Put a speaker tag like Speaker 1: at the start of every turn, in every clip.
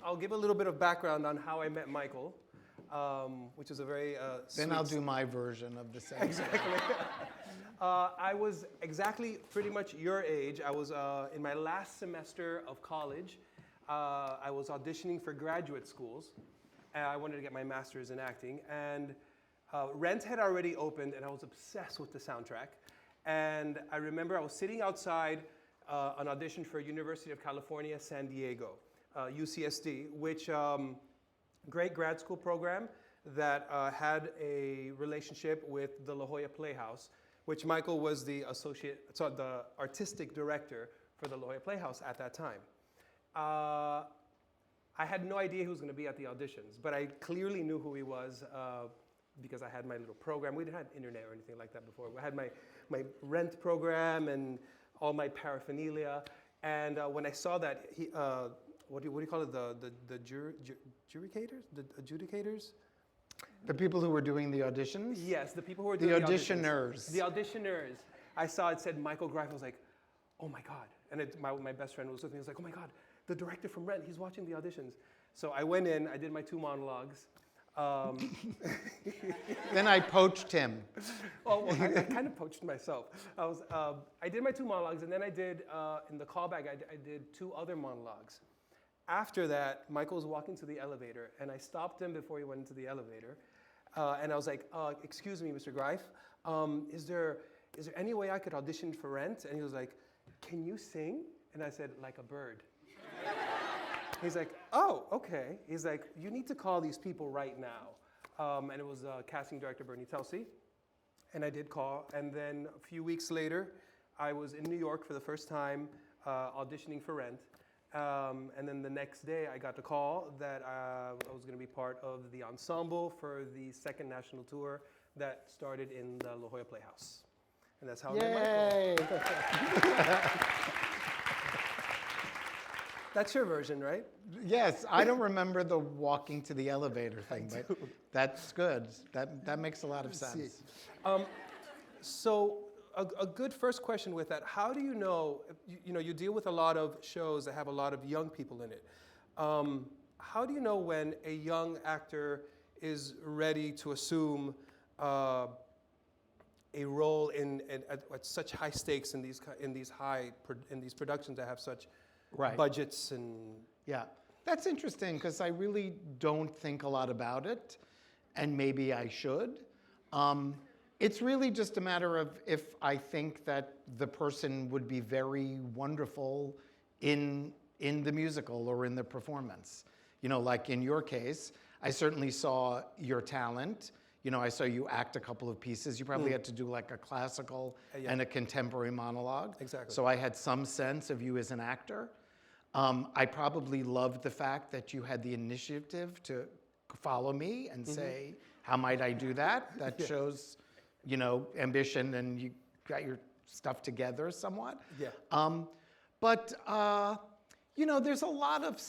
Speaker 1: I'll give a little bit of background on how I met Michael, which is a very
Speaker 2: Then I'll do my version of the same.
Speaker 1: Exactly. I was exactly pretty much your age. I was in my last semester of college. I was auditioning for graduate schools. I wanted to get my master's in acting. And Rent had already opened, and I was obsessed with the soundtrack. And I remember I was sitting outside an audition for University of California, San Diego, UCSD, which great grad school program that had a relationship with the La Jolla Playhouse, which Michael was the the artistic director for the La Jolla Playhouse at that time. I had no idea who was going to be at the auditions, but I clearly knew who he was because I had my little program. We didn't have internet or anything like that before. I had my Rent program and all my paraphernalia. And when I saw that, he, what do you call it? The juricators? The adjudicators?
Speaker 2: The people who were doing the auditions?
Speaker 1: Yes, the people who were doing the
Speaker 2: auditioners.
Speaker 1: The auditioners. I saw it said Michael Greif. I was like, oh my God. And my best friend was with me. He was like, oh my God, the director from Rent, he's watching the auditions. So I went in, I did my 2 monologues.
Speaker 2: Then I poached him.
Speaker 1: Oh, well, I kind of poached myself. I did my 2 monologues, and then I did, in the callback, I did 2 other monologues. After that, Michael was walking to the elevator, and I stopped him before he went into the elevator. And I was like, excuse me, Mr. Greif, is there any way I could audition for Rent? And he was like, can you sing? And I said, like a bird. He's like, oh, okay. He's like, you need to call these people right now. And it was casting director Bernie Telsey. And I did call. And then a few weeks later, I was in New York for the first time auditioning for Rent. And then the next day, I got the call that I was going to be part of the ensemble for the 2nd national tour that started in the La Jolla Playhouse. And that's how I met Michael. That's your version, right?
Speaker 2: Yes, I don't remember the walking to the elevator thing, but that's good. That makes a lot of sense.
Speaker 1: So a good first question with that, how do you know, you deal with a lot of shows that have a lot of young people in it. How do you know when a young actor is ready to assume a role at such high stakes in these productions that have such budgets and...
Speaker 2: Yeah, that's interesting because I really don't think a lot about it, and maybe I should. It's really just a matter of if I think that the person would be very wonderful in the musical or in the performance. Like in your case, I certainly saw your talent. I saw you act a couple of pieces. You probably had to do like a classical and a contemporary monologue.
Speaker 1: Exactly.
Speaker 2: So I had some sense of you as an actor. I probably loved the fact that you had the initiative to follow me and say, how might I do that? That shows, ambition, and you got your stuff together somewhat.
Speaker 1: Yeah.
Speaker 2: But there's a lot of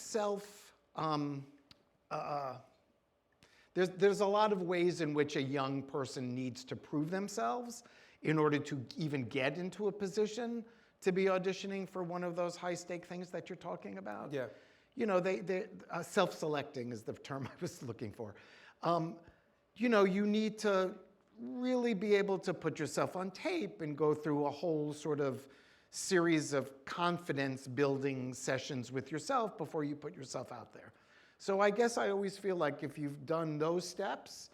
Speaker 2: there's a lot of ways in which a young person needs to prove themselves in order to even get into a position to be auditioning for one of those high-stake things that you're talking about.
Speaker 1: Yeah.
Speaker 2: They self-selecting is the term I was looking for. You need to really be able to put yourself on tape and go through a whole sort of series of confidence-building sessions with yourself before you put yourself out there. So I guess I always feel like if you've done those steps,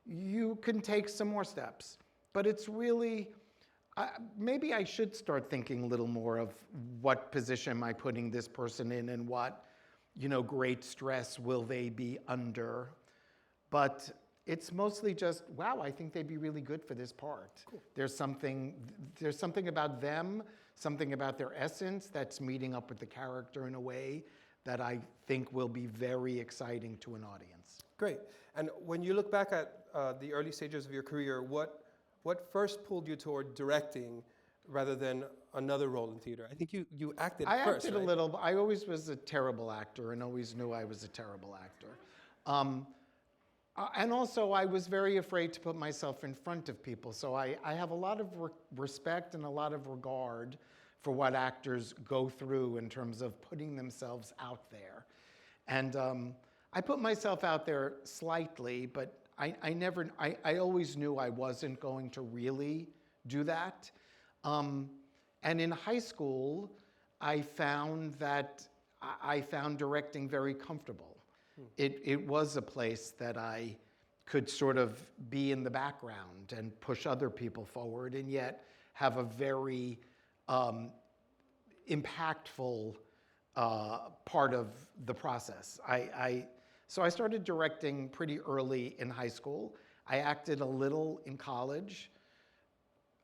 Speaker 2: you can take some more steps. But it's really... maybe I should start thinking a little more of what position am I putting this person in and what, great stress will they be under. But it's mostly just, wow, I think they'd be really good for this part.
Speaker 1: Cool.
Speaker 2: There's something about them, something about their essence that's meeting up with the character in a way that I think will be very exciting to an audience.
Speaker 1: Great. And when you look back at the early stages of your career, what first pulled you toward directing rather than another role in theater? I think you acted first,
Speaker 2: I acted
Speaker 1: right?
Speaker 2: a little, but I always was a terrible actor and always knew I was a terrible actor. And also, I was very afraid to put myself in front of people. So I have a lot of respect and a lot of regard for what actors go through in terms of putting themselves out there. And I put myself out there slightly, but I always knew I wasn't going to really do that. And in high school, I found directing very comfortable. It was a place that I could sort of be in the background and push other people forward, and yet have a very impactful part of the process. So I started directing pretty early in high school. I acted a little in college,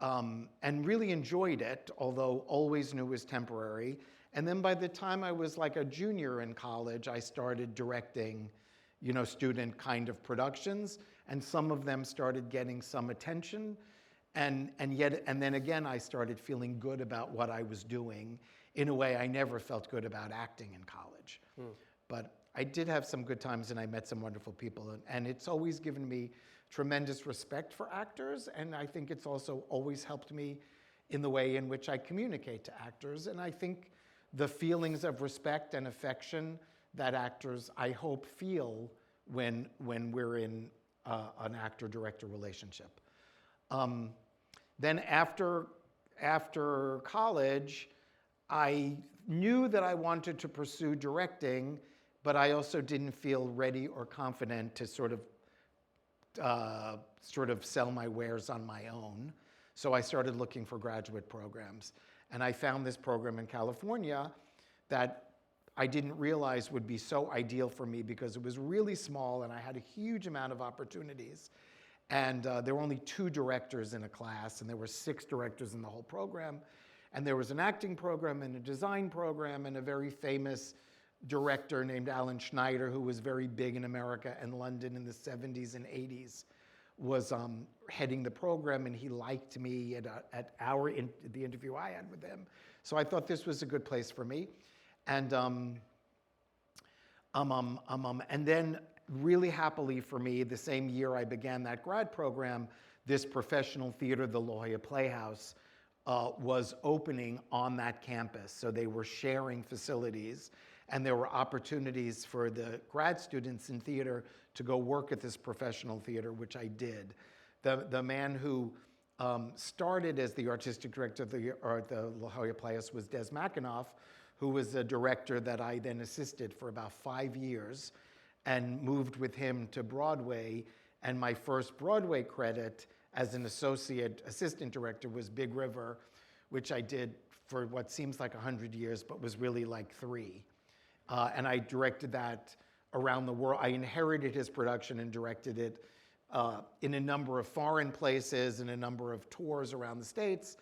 Speaker 2: and really enjoyed it, although always knew it was temporary. And then by the time I was like a junior in college, I started directing, student kind of productions, and some of them started getting some attention. And then again, I started feeling good about what I was doing in a way I never felt good about acting in college. But I did have some good times, and I met some wonderful people, and it's always given me tremendous respect for actors, and I think it's also always helped me in the way in which I communicate to actors. And I think the feelings of respect and affection that actors, I hope, feel when we're in an actor-director relationship. Then after college, I knew that I wanted to pursue directing, but I also didn't feel ready or confident to sort of sell my wares on my own. So I started looking for graduate programs. And I found this program in California that I didn't realize would be so ideal for me, because it was really small and I had a huge amount of opportunities. And there were only 2 directors in a class, and there were 6 directors in the whole program. And there was an acting program and a design program, and a very famous director named Alan Schneider, who was very big in America and London in the 70s and 80s, was heading the program, and he liked me at the interview I had with him. So I thought this was a good place for me. And then really happily for me, the same year I began that grad program, this professional theater, the La Jolla Playhouse, was opening on that campus. So they were sharing facilities, and there were opportunities for the grad students in theater to go work at this professional theater, which I did. The man who started as the artistic director of the La Jolla Playhouse was Des McAnuff, who was a director that I then assisted for about 5 years, and moved with him to Broadway. And my first Broadway credit as an assistant director was Big River, which I did for what seems like 100 years, but was really like 3. And I directed that around the world. I inherited his production and directed it in a number of foreign places and a number of tours around the States.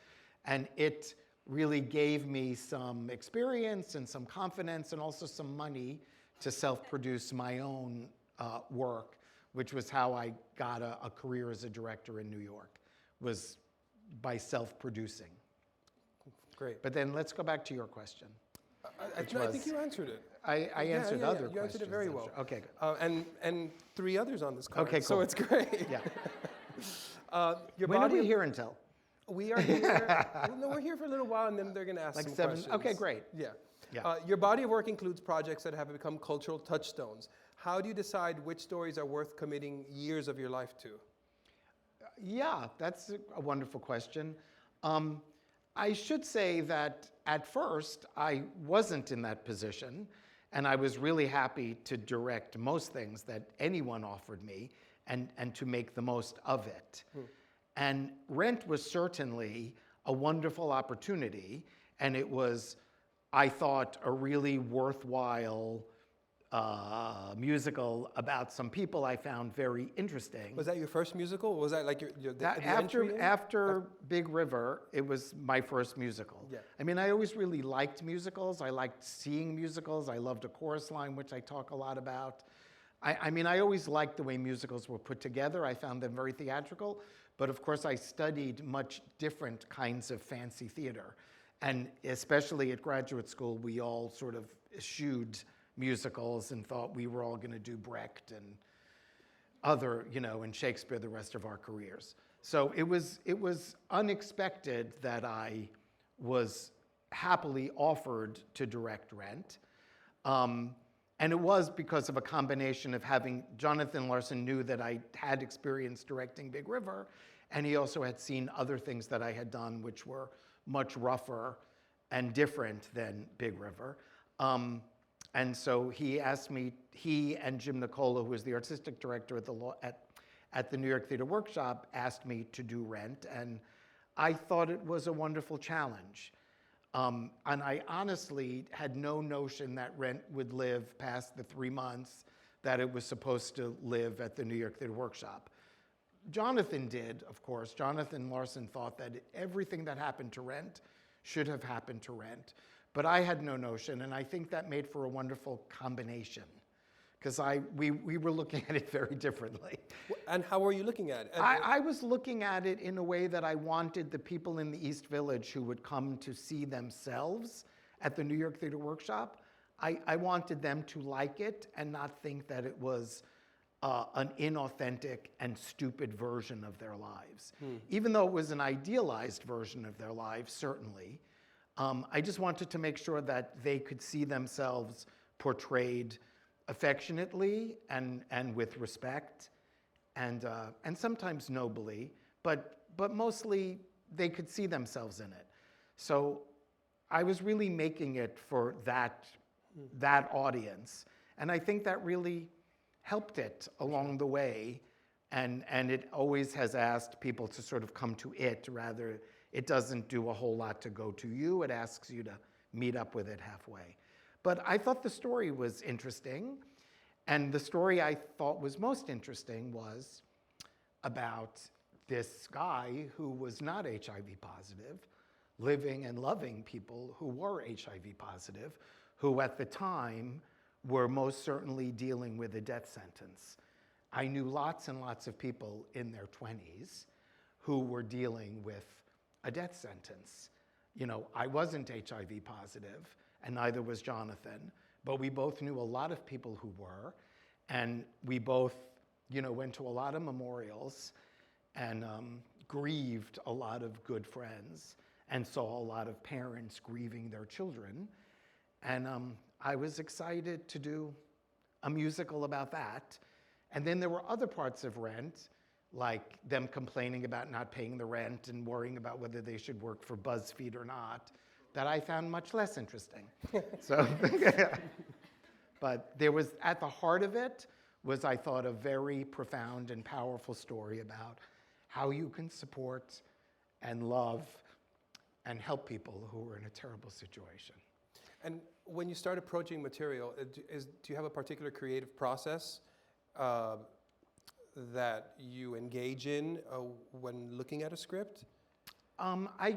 Speaker 2: And it really gave me some experience and some confidence, and also some money to self-produce my own work, which was how I got a career as a director in New York, was by self-producing.
Speaker 1: Great.
Speaker 2: But then let's go back to your question.
Speaker 1: I think you answered it.
Speaker 2: I answered other questions.
Speaker 1: You answered it very well.
Speaker 2: Okay, good.
Speaker 1: And 3 others on this card.
Speaker 2: Okay, cool.
Speaker 1: So it's great.
Speaker 2: Yeah.
Speaker 1: Your
Speaker 2: When are
Speaker 1: body
Speaker 2: we here until?
Speaker 1: We are here. No, we're here for a little while, and then they're going to ask
Speaker 2: Like
Speaker 1: some
Speaker 2: 7?
Speaker 1: questions.
Speaker 2: Okay, great.
Speaker 1: Yeah.
Speaker 2: Yeah.
Speaker 1: Your body of work includes projects that have become cultural touchstones. How do you decide which stories are worth committing years of your life to?
Speaker 2: Yeah, that's a wonderful question. I should say that at first I wasn't in that position, and I was really happy to direct most things that anyone offered me, and to make the most of it. And Rent was certainly a wonderful opportunity, and it was, I thought, a really worthwhile musical about some people I found very interesting.
Speaker 1: Was that your first musical? Was that like
Speaker 2: After Big River, it was my first musical.
Speaker 1: Yeah.
Speaker 2: I mean, I always really liked musicals. I liked seeing musicals. I loved A Chorus Line, which I talk a lot about. I mean, I always liked the way musicals were put together. I found them very theatrical. But of course, I studied much different kinds of fancy theater. And especially at graduate school, we all sort of eschewed musicals and thought we were all going to do Brecht and other, and Shakespeare the rest of our careers. So it was unexpected that I was happily offered to direct Rent. And it was because of a combination of having, Jonathan Larson knew that I had experience directing Big River, and he also had seen other things that I had done which were much rougher and different than Big River. And so he asked me, he and Jim Nicola, who was the artistic director at the New York Theater Workshop, asked me to do Rent, and I thought it was a wonderful challenge. And I honestly had no notion that Rent would live past the 3 months that it was supposed to live at the New York Theater Workshop. Jonathan did, of course. Jonathan Larson thought that everything that happened to Rent should have happened to Rent. But I had no notion, and I think that made for a wonderful combination, because we were looking at it very differently.
Speaker 1: And how were you looking at it?
Speaker 2: I was looking at it in a way that I wanted the people in the East Village who would come to see themselves at the New York Theater Workshop, I wanted them to like it and not think that it was an inauthentic and stupid version of their lives. Even though it was an idealized version of their lives, certainly. I just wanted to make sure that they could see themselves portrayed affectionately and with respect, and sometimes nobly, but mostly they could see themselves in it. So I was really making it for that audience, and I think that really helped it along the way, and it always has asked people to sort of come to it rather. It doesn't do a whole lot to go to you. It asks you to meet up with it halfway. But I thought the story was interesting. And the story I thought was most interesting was about this guy who was not HIV positive, living and loving people who were HIV positive, who at the time were most certainly dealing with a death sentence. I knew lots and lots of people in their 20s who were dealing with a death sentence. You know, I wasn't HIV positive, and neither was Jonathan, but we both knew a lot of people who were, and we both, you know, went to a lot of memorials and grieved a lot of good friends and saw a lot of parents grieving their children. And I was excited to do a musical about that. And then there were other parts of Rent, like them complaining about not paying the rent and worrying about whether they should work for BuzzFeed or not, that I found much less interesting. So, but there was, at the heart of it, was, I thought, a very profound and powerful story about how you can support and love and help people who are in a terrible situation.
Speaker 1: And when you start approaching material, do you have a particular creative process that you engage in when looking at a script?
Speaker 2: I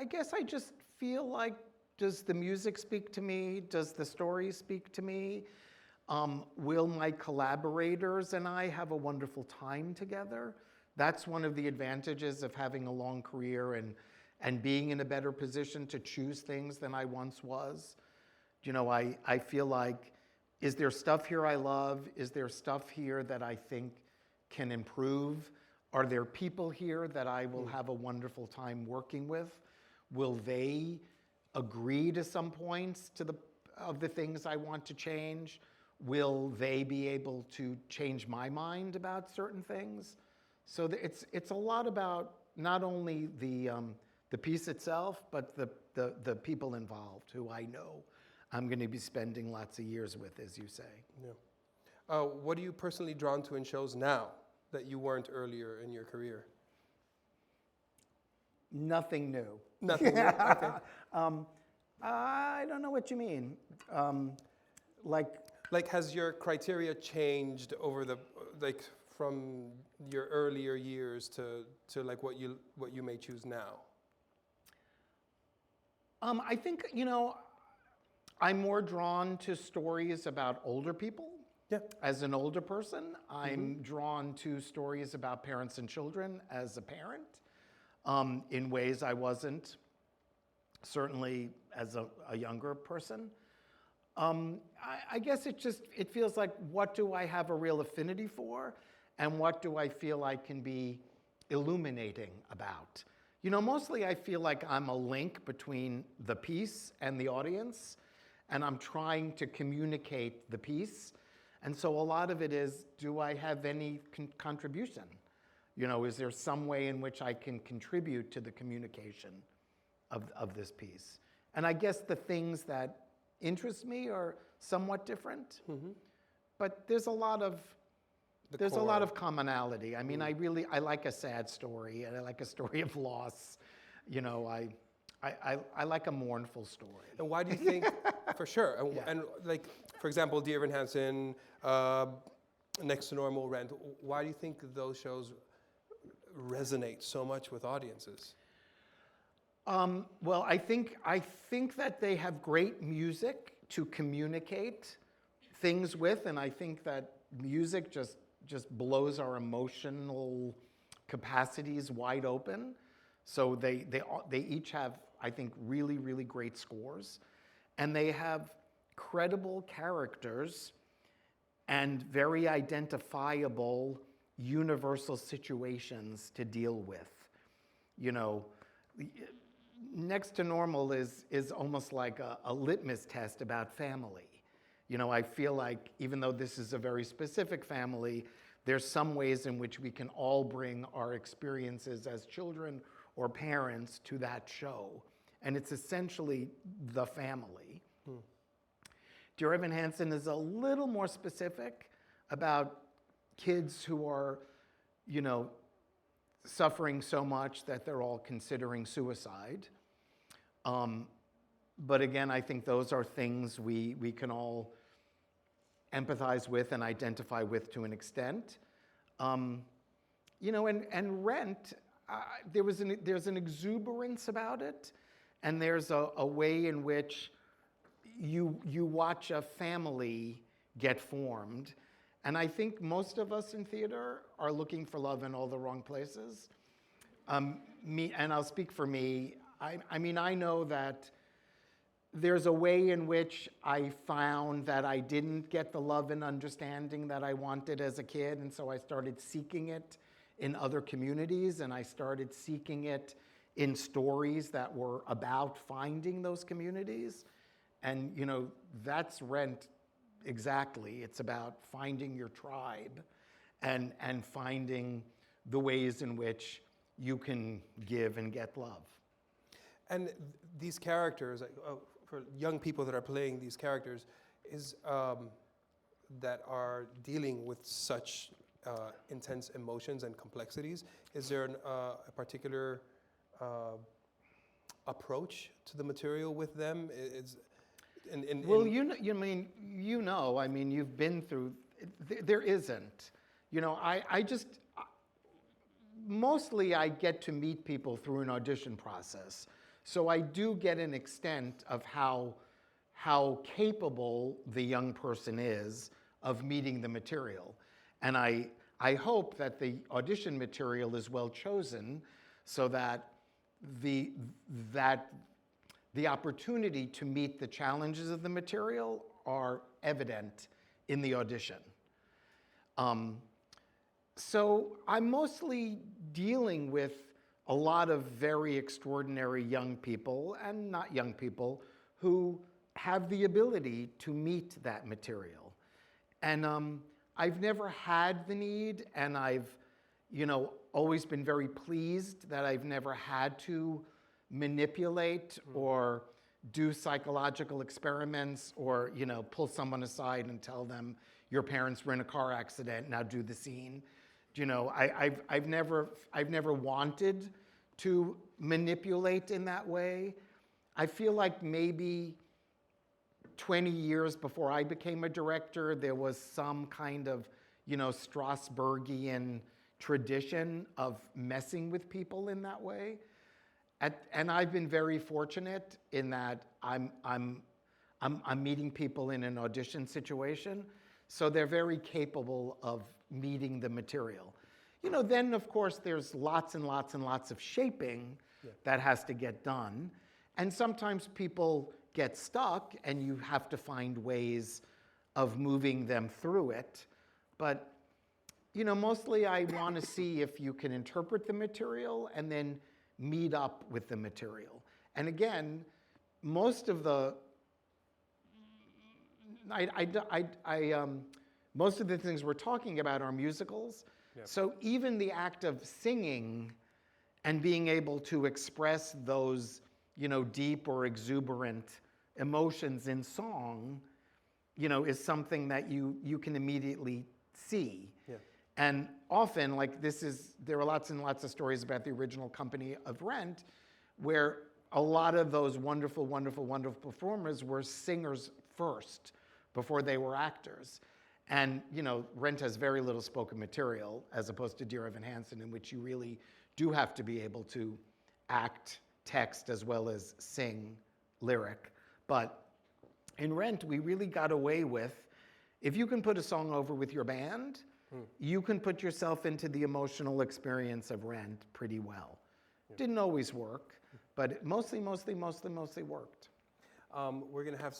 Speaker 2: guess I just feel like, does the music speak to me? Does the story speak to me? Will my collaborators and I have a wonderful time together? That's one of the advantages of having a long career and being in a better position to choose things than I once was. You know, I feel like, is there stuff here I love? Is there stuff here that I think can improve? Are there people here that I will have a wonderful time working with? Will they agree to some points of the things I want to change? Will they be able to change my mind about certain things? So it's a lot about not only the piece itself, but the people involved who I know I'm going to be spending lots of years with, as you say.
Speaker 1: Yeah. What are you personally drawn to in shows now that you weren't earlier in your career?
Speaker 2: Nothing new.
Speaker 1: Nothing new. Okay.
Speaker 2: I don't know what you mean.
Speaker 1: Like, has your criteria changed over from your earlier years to like what you may choose now?
Speaker 2: I think, you know, I'm more drawn to stories about older people.
Speaker 1: Yeah.
Speaker 2: As an older person, I'm drawn to stories about parents and children as a parent, in ways I wasn't, certainly as a younger person. I guess it feels like, what do I have a real affinity for, and what do I feel I can be illuminating about? You know, mostly I feel like I'm a link between the piece and the audience, and I'm trying to communicate the piece. And so a lot of it is, do I have any contribution? You know, is there some way in which I can contribute to the communication of this piece? And I guess the things that interest me are somewhat different, but there's a lot of commonality. I mean, I like a sad story, and I like a story of loss. You know, I like a mournful story.
Speaker 1: And why do you think, for sure, and like, for example, Dear Evan Hansen, Next to Normal, Rent, why do you think those shows resonate so much with audiences?
Speaker 2: Well, I think that they have great music to communicate things with, and I think that music just blows our emotional capacities wide open. So they each have, I think, really, really great scores, and they have credible characters and very identifiable universal situations to deal with. You know, Next to Normal is almost like a litmus test about family. You know, I feel like even though this is a very specific family, there's some ways in which we can all bring our experiences as children or parents to that show. And it's essentially the family. Dear Evan Hansen is a little more specific about kids who are, you know, suffering so much that they're all considering suicide. But again, I think those are things we can all empathize with and identify with to an extent. You know, and Rent, there's an exuberance about it, and there's a way in which you watch a family get formed. And I think most of us in theater are looking for love in all the wrong places. And I'll speak for me. I mean, I know that there's a way in which I found that I didn't get the love and understanding that I wanted as a kid, and so I started seeking it in other communities, and I started seeking it in stories that were about finding those communities. And, you know, that's Rent exactly. It's about finding your tribe and finding the ways in which you can give and get love.
Speaker 1: And these characters, for young people that are playing these characters, that are dealing with such intense emotions and complexities, is there a particular approach to the material with them?
Speaker 2: Well, I mean, you've been through. There isn't. You know, mostly I get to meet people through an audition process. So I do get an extent of how capable the young person is of meeting the material. And I hope that the audition material is well chosen so that the opportunity to meet the challenges of the material are evident in the audition. So I'm mostly dealing with a lot of very extraordinary young people and not young people who have the ability to meet that material. And I've never had the need, and I've, you know, always been very pleased that I've never had to manipulate or do psychological experiments or, you know, pull someone aside and tell them your parents were in a car accident, now do the scene. You know, I've never wanted to manipulate in that way. I feel like maybe 20 years before I became a director, there was some kind of, you know, Strasbergian tradition of messing with people in that way. And I've been very fortunate in that I'm meeting people in an audition situation, so they're very capable of meeting the material. You know, then of course there's lots and lots and lots of shaping that has to get done, and sometimes people get stuck and you have to find ways of moving them through it. But, you know, mostly I want to see if you can interpret the material and then meet up with the material. And again, most of the most of the things we're talking about are musicals.
Speaker 1: Yep.
Speaker 2: So even the act of singing and being able to express those, deep or exuberant emotions in song, is something that you can immediately see.
Speaker 1: Yeah.
Speaker 2: And often, there are lots and lots of stories about the original company of Rent, where a lot of those wonderful, wonderful, wonderful performers were singers first before they were actors. And, Rent has very little spoken material, as opposed to Dear Evan Hansen, in which you really do have to be able to act text as well as sing lyric. But in Rent, we really got away with, if you can put a song over with your band, you can put yourself into the emotional experience of Rent pretty well. Yeah. Didn't always work, but it mostly worked.
Speaker 1: We're going to have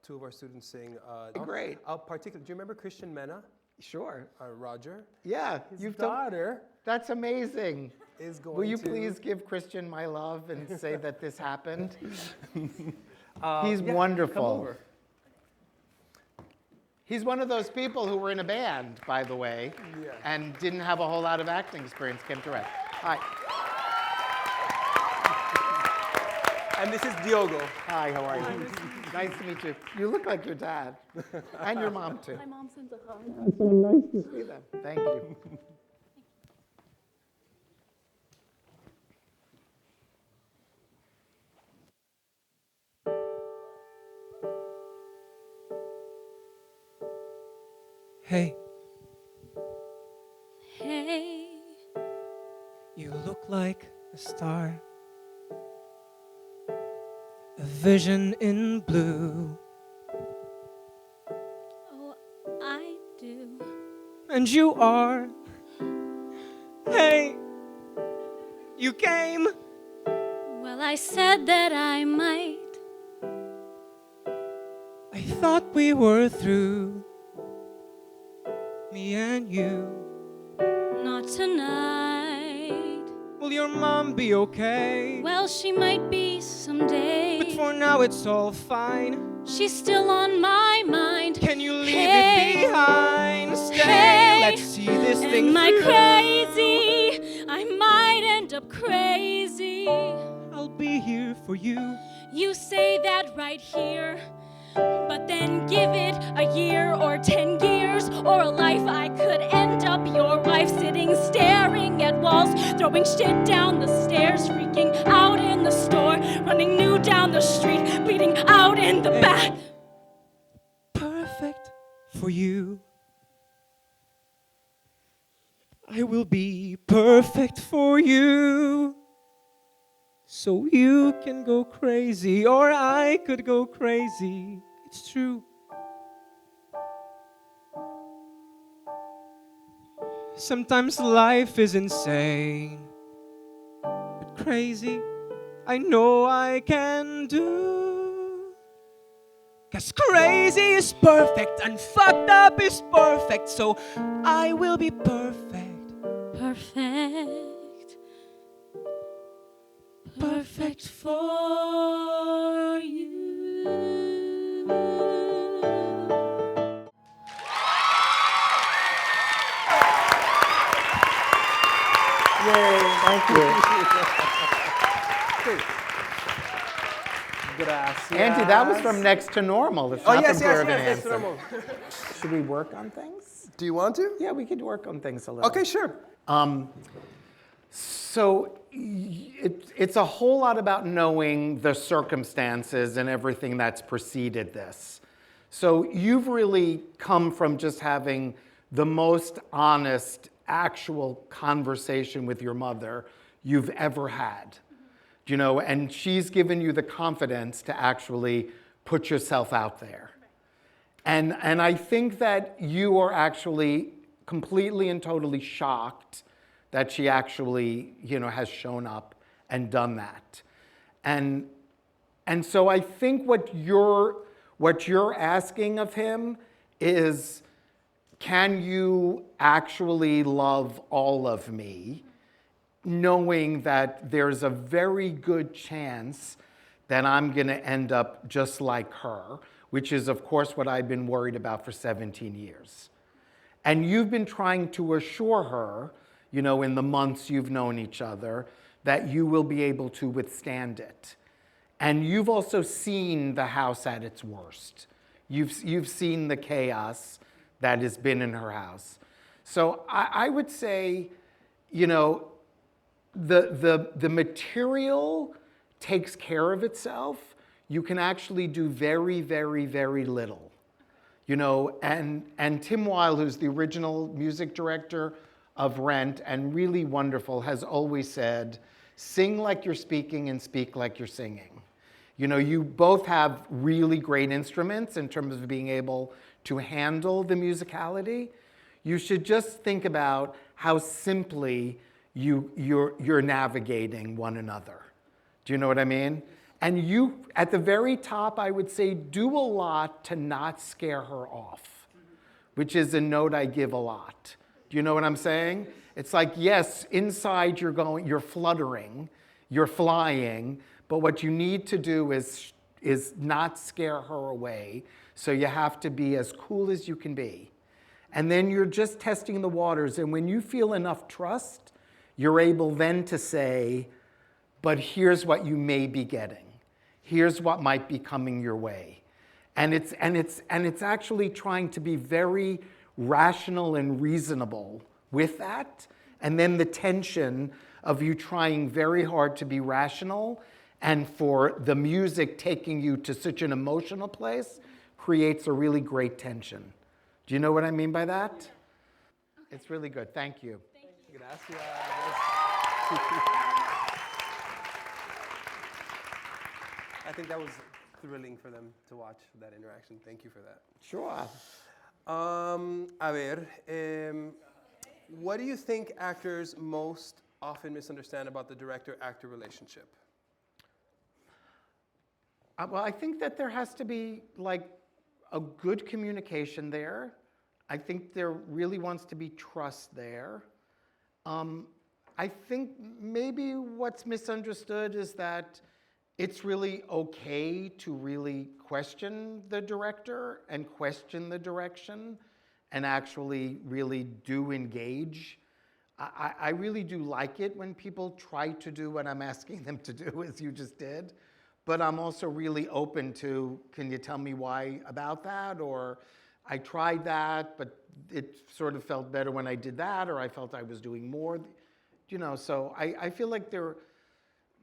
Speaker 1: two of our students sing.
Speaker 2: Great.
Speaker 1: Particularly, do you remember Christian Mena?
Speaker 2: Sure.
Speaker 1: Roger?
Speaker 2: Yeah.
Speaker 1: His daughter.
Speaker 2: That's amazing.
Speaker 1: Is going
Speaker 2: Will you please give Christian my love and say that this happened? He's wonderful.
Speaker 1: Come over.
Speaker 2: He's one of those people who were in a band, by the way, and didn't have a whole lot of acting experience, came to Rent. Hi.
Speaker 3: And this is Diogo.
Speaker 2: Hi, how are you? Nice to meet you. You look like your dad. And your mom, too.
Speaker 4: My mom sent a hug.
Speaker 2: It's so nice to see them. Thank you.
Speaker 3: Hey,
Speaker 4: Hey,
Speaker 3: you look like a star, a vision in blue,
Speaker 4: oh, I do.
Speaker 3: and you are. Hey, you came.
Speaker 4: Well, I said that I might.
Speaker 3: I thought we were through, me and you.
Speaker 4: Not tonight.
Speaker 3: Will your mom be okay?
Speaker 4: Well, she might be someday.
Speaker 3: But for now it's all fine.
Speaker 4: She's still on my mind.
Speaker 3: Can you leave
Speaker 4: Hey.
Speaker 3: it behind? Stay,
Speaker 4: Hey.
Speaker 3: let's see this thing
Speaker 4: Am I
Speaker 3: through.
Speaker 4: crazy? I might end up crazy.
Speaker 3: I'll be here for you.
Speaker 4: You say that right here, but then give it a year or 10 years or a life. I could end up your wife, sitting staring at walls, throwing shit down the stairs, freaking out in the store, running new down the street, bleeding out in the back.
Speaker 3: Perfect for you. I will be perfect for you. So you can go crazy, or I could go crazy. It's true. Sometimes life is insane, but crazy I know I can do. 'Cause crazy is perfect and fucked up is perfect, so I will be perfect.
Speaker 4: Perfect. Perfect for you.
Speaker 2: Thank you.
Speaker 1: Gracias.
Speaker 2: Andy, that was from Next to Normal. It's
Speaker 1: Oh,
Speaker 2: not
Speaker 1: yes,
Speaker 2: from Dear
Speaker 1: yes,
Speaker 2: Evan
Speaker 1: yes, that's
Speaker 2: Hansen.
Speaker 1: normal.
Speaker 2: Should we work on things?
Speaker 1: Do you want to?
Speaker 2: Yeah, we could work on things a little.
Speaker 1: Okay, sure.
Speaker 2: So it's a whole lot about knowing the circumstances and everything that's preceded this. So you've really come from just having the most honest, actual conversation with your mother you've ever had. And she's given you the confidence to actually put yourself out there. And I think that you are actually completely and totally shocked that she actually, has shown up and done that. And so I think what you're asking of him is, can you actually love all of me, knowing that there's a very good chance that I'm going to end up just like her, which is, of course, what I've been worried about for 17 years. And you've been trying to assure her, you know, in the months you've known each other, that you will be able to withstand it. And you've also seen the house at its worst. You've seen the chaos that has been in her house. So I would say, you know, the material takes care of itself. You can actually do very, very, very little. You know, and Tim Weil, who's the original music director of Rent and really wonderful, has always said, sing like you're speaking and speak like you're singing. You know, you both have really great instruments in terms of being able to handle the musicality. You should just think about how simply you're navigating one another. Do you know what I mean? And you, at the very top, I would say, do a lot to not scare her off, which is a note I give a lot. Do you know what I'm saying? It's like, yes, inside you're fluttering, you're flying, but what you need to do is not scare her away. So you have to be as cool as you can be. And then you're just testing the waters. And when you feel enough trust, you're able then to say, but here's what you may be getting. Here's what might be coming your way. And it's actually trying to be very rational and reasonable with that. And then the tension of you trying very hard to be rational and for the music taking you to such an emotional place creates a really great tension. Do you know what I mean by that? It's really good. Thank you.
Speaker 1: Gracias. I think that was thrilling for them to watch that interaction. Thank you for that.
Speaker 2: Sure.
Speaker 1: A ver, what do you think actors most often misunderstand about the director-actor relationship?
Speaker 2: Well, I think that there has to be like a good communication there. I think there really wants to be trust there. I think maybe what's misunderstood is that it's really okay to really question the director and question the direction and actually really do engage. I really do like it when people try to do what I'm asking them to do, as you just did. But I'm also really open to, can you tell me why about that? Or I tried that, but it sort of felt better when I did that, or I felt I was doing more. You know, so I feel like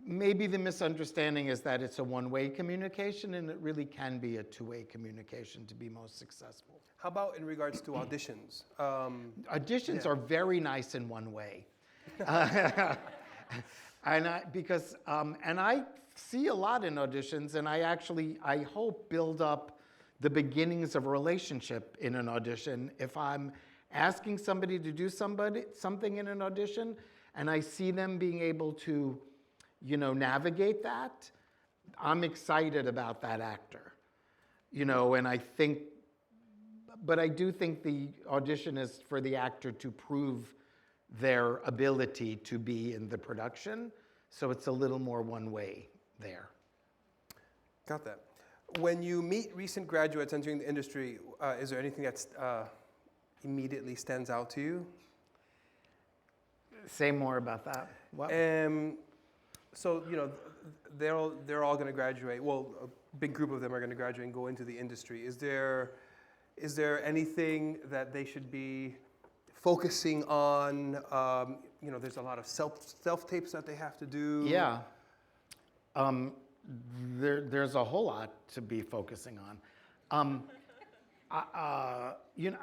Speaker 2: maybe the misunderstanding is that it's a one-way communication, and it really can be a two-way communication to be most successful.
Speaker 1: How about in regards to auditions?
Speaker 2: Auditions are very nice in one way. And I see a lot in auditions, and I hope build up the beginnings of a relationship in an audition. If I'm asking somebody to do something in an audition, and I see them being able to, you know, navigate that, I'm excited about that actor. You know, and I do think the audition is for the actor to prove their ability to be in the production. So it's a little more one way there.
Speaker 1: Got that. When you meet recent graduates entering the industry, is there anything that immediately stands out to you?
Speaker 2: Say more about that. What?
Speaker 1: So, you know, they're all going to graduate. Well, a big group of them are going to graduate and go into the industry. Is there anything that they should be focusing on? You know, there's a lot of self-tapes that they have to do.
Speaker 2: Yeah. There's a whole lot to be focusing on. You know,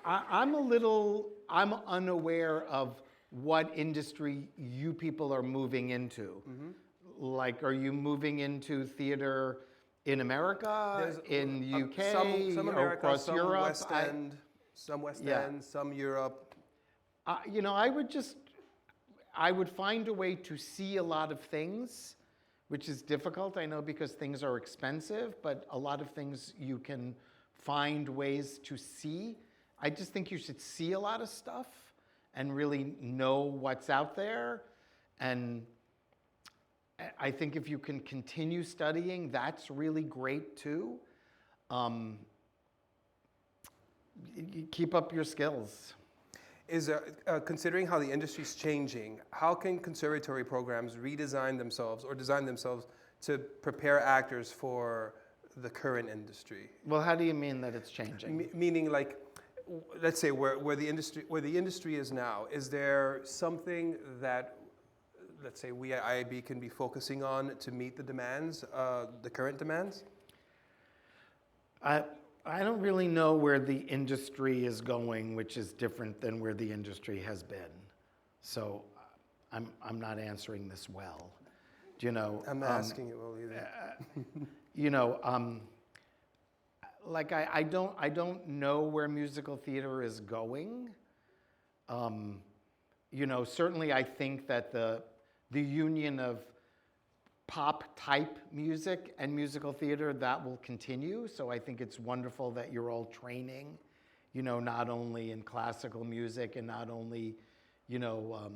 Speaker 2: I'm unaware of what industry you people are moving into. Mm-hmm. Like, are you moving into theater in America, in UK,
Speaker 1: some America,
Speaker 2: across
Speaker 1: some
Speaker 2: Europe?
Speaker 1: West End, some West End, some Europe.
Speaker 2: You know, I would find a way to see a lot of things, which is difficult, I know, because things are expensive, but a lot of things you can find ways to see. I just think you should see a lot of stuff and really know what's out there. And I think if you can continue studying, that's really great too. Keep up your skills.
Speaker 1: Is considering how the industry's changing, how can conservatory programs redesign themselves or design themselves to prepare actors for the current industry?
Speaker 2: Well, how do you mean that it's changing?
Speaker 1: Meaning, like, let's say where the industry is now. Is there something that, let's say, we at IAB can be focusing on to meet the demands, the current demands?
Speaker 2: I don't really know where the industry is going, which is different than where the industry has been. So I'm not answering this well. You know,
Speaker 1: I'm not asking it well either.
Speaker 2: you know, like I don't know where musical theater is going. You know, certainly I think that the union of pop type music and musical theater, that will continue. So I think it's wonderful that you're all training, you know, not only in classical music and not only, you know,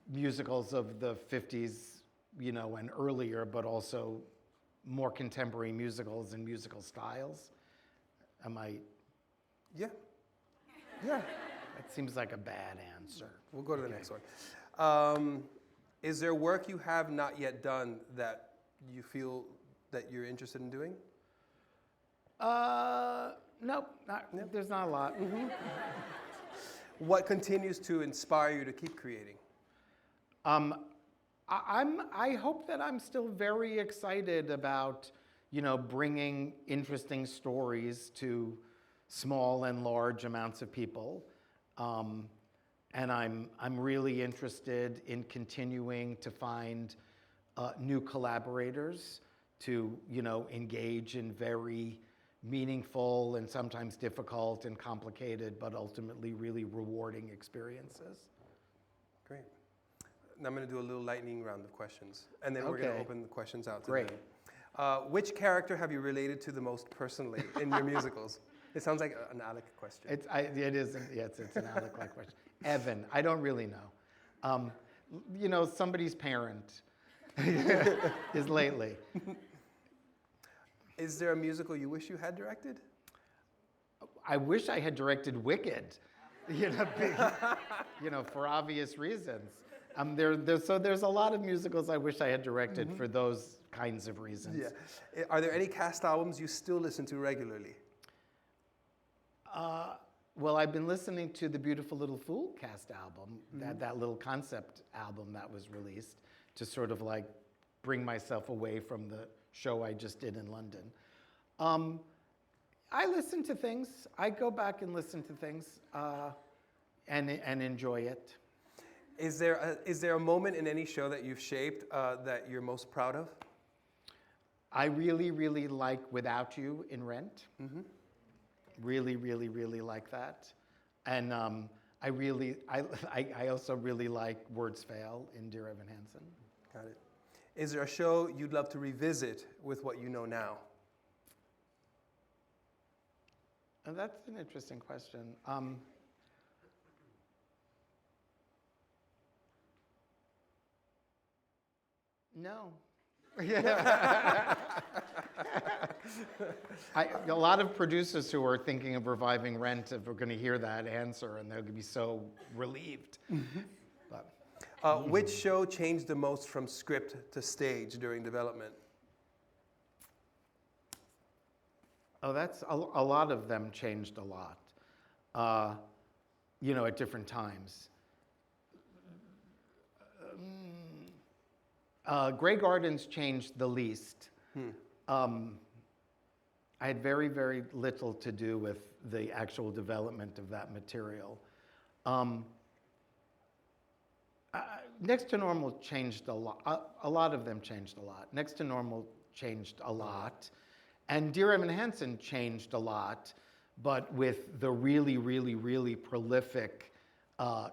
Speaker 2: musicals of the 50s, you know, and earlier, but also more contemporary musicals and musical styles. Am I?
Speaker 1: Yeah. Yeah.
Speaker 2: That seems like a bad answer.
Speaker 1: We'll go to the next one. Is there work you have not yet done that you feel that you're interested in doing?
Speaker 2: Nope, there's not a lot.
Speaker 1: What continues to inspire you to keep creating?
Speaker 2: I hope that I'm still very excited about, you know, bringing interesting stories to small and large amounts of people. And I'm really interested in continuing to find new collaborators to, you know, engage in very meaningful and sometimes difficult and complicated, but ultimately really rewarding experiences.
Speaker 1: Great. Now I'm going to do a little lightning round of questions, and then we're going to
Speaker 2: Okay.
Speaker 1: open the questions out to
Speaker 2: Great.
Speaker 1: them. Which character have you related to the most personally in your musicals? It sounds like an Alec question.
Speaker 2: It's an Alec-like question. Evan, I don't really know. You know, somebody's parent is lately.
Speaker 1: Is there a musical you wish you had directed?
Speaker 2: I wish I had directed Wicked, you know, you know, for obvious reasons. There's a lot of musicals I wish I had directed for those kinds of reasons.
Speaker 1: Yeah. Are there any cast albums you still listen to regularly?
Speaker 2: Well, I've been listening to the Beautiful Little Fool cast album, that little concept album that was released, to sort of like bring myself away from the show I just did in London. I listen to things. I go back and listen to things and enjoy it.
Speaker 1: Is there a moment in any show that you've shaped that you're most proud of?
Speaker 2: I really, really like Without You in Rent. Really, really, really like that. And I also really like Words Fail in Dear Evan Hansen.
Speaker 1: Got it. Is there a show you'd love to revisit with what you know now?
Speaker 2: That's an interesting question. No. A lot of producers who are thinking of reviving Rent are going to hear that answer, and they're going to be so relieved. But,
Speaker 1: Which show changed the most from script to stage during development?
Speaker 2: oh, that's a lot of them changed a lot, you know, at different times. Grey Gardens changed the least. I had very, very little to do with the actual development of that material. Next to Normal changed a lot. A lot of them changed a lot. Next to Normal changed a lot. And Dear Evan Hansen changed a lot, but with the really, really, really prolific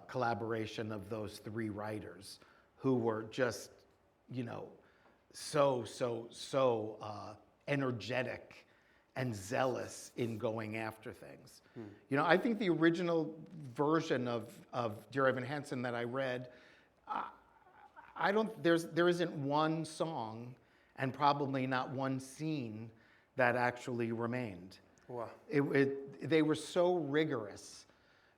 Speaker 2: collaboration of those three writers who were just, you know, so energetic and zealous in going after things. You know, I think the original version of Dear Evan Hansen that I read, there isn't one song and probably not one scene that actually remained.
Speaker 1: Wow.
Speaker 2: They were so rigorous.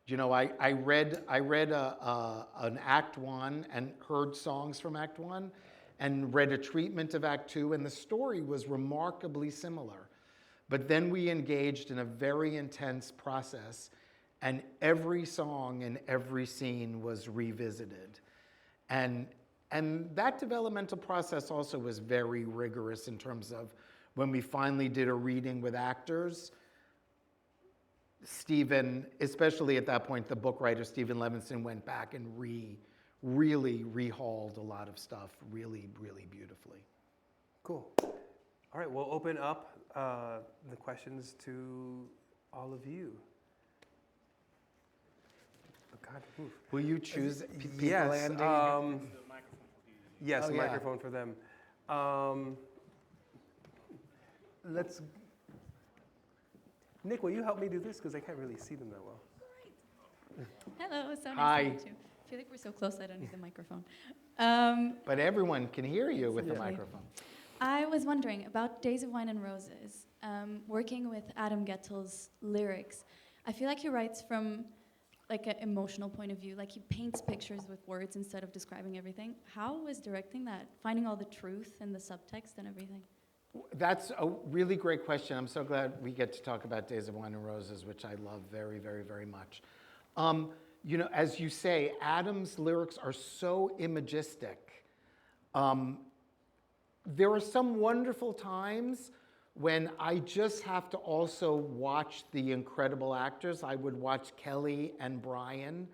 Speaker 2: You know, I read an Act One and heard songs from Act One, and read a treatment of Act Two, and the story was remarkably similar. But then we engaged in a very intense process, and every song and every scene was revisited. And that developmental process also was very rigorous in terms of when we finally did a reading with actors. Stephen, especially at that point, the book writer Stephen Levinson went back and really rehauled a lot of stuff really, really beautifully.
Speaker 1: Cool. All right, we'll open up the questions to all of you. Oh God, oof.
Speaker 2: Will you choose people,
Speaker 1: Yes.
Speaker 2: Andy?
Speaker 1: Yes,
Speaker 2: Oh,
Speaker 1: a
Speaker 2: yeah.
Speaker 1: microphone for them. Nick, will you help me do this? Because I can't really see them that well.
Speaker 4: Hello, so nice
Speaker 2: Hi.
Speaker 4: to meet you. I feel like we're so close, I don't need the microphone.
Speaker 2: But everyone can hear you with the
Speaker 4: Absolutely.
Speaker 2: microphone.
Speaker 4: I was wondering about Days of Wine and Roses, working with Adam Gettel's lyrics. I feel like he writes from like an emotional point of view, like he paints pictures with words instead of describing everything. How was directing that, finding all the truth and the subtext and everything?
Speaker 2: That's a really great question. I'm so glad we get to talk about Days of Wine and Roses, which I love very, very, very much. You know, as you say, Adam's lyrics are so imagistic. There are some wonderful times when I just have to also watch the incredible actors. I would watch Kelly and Brian,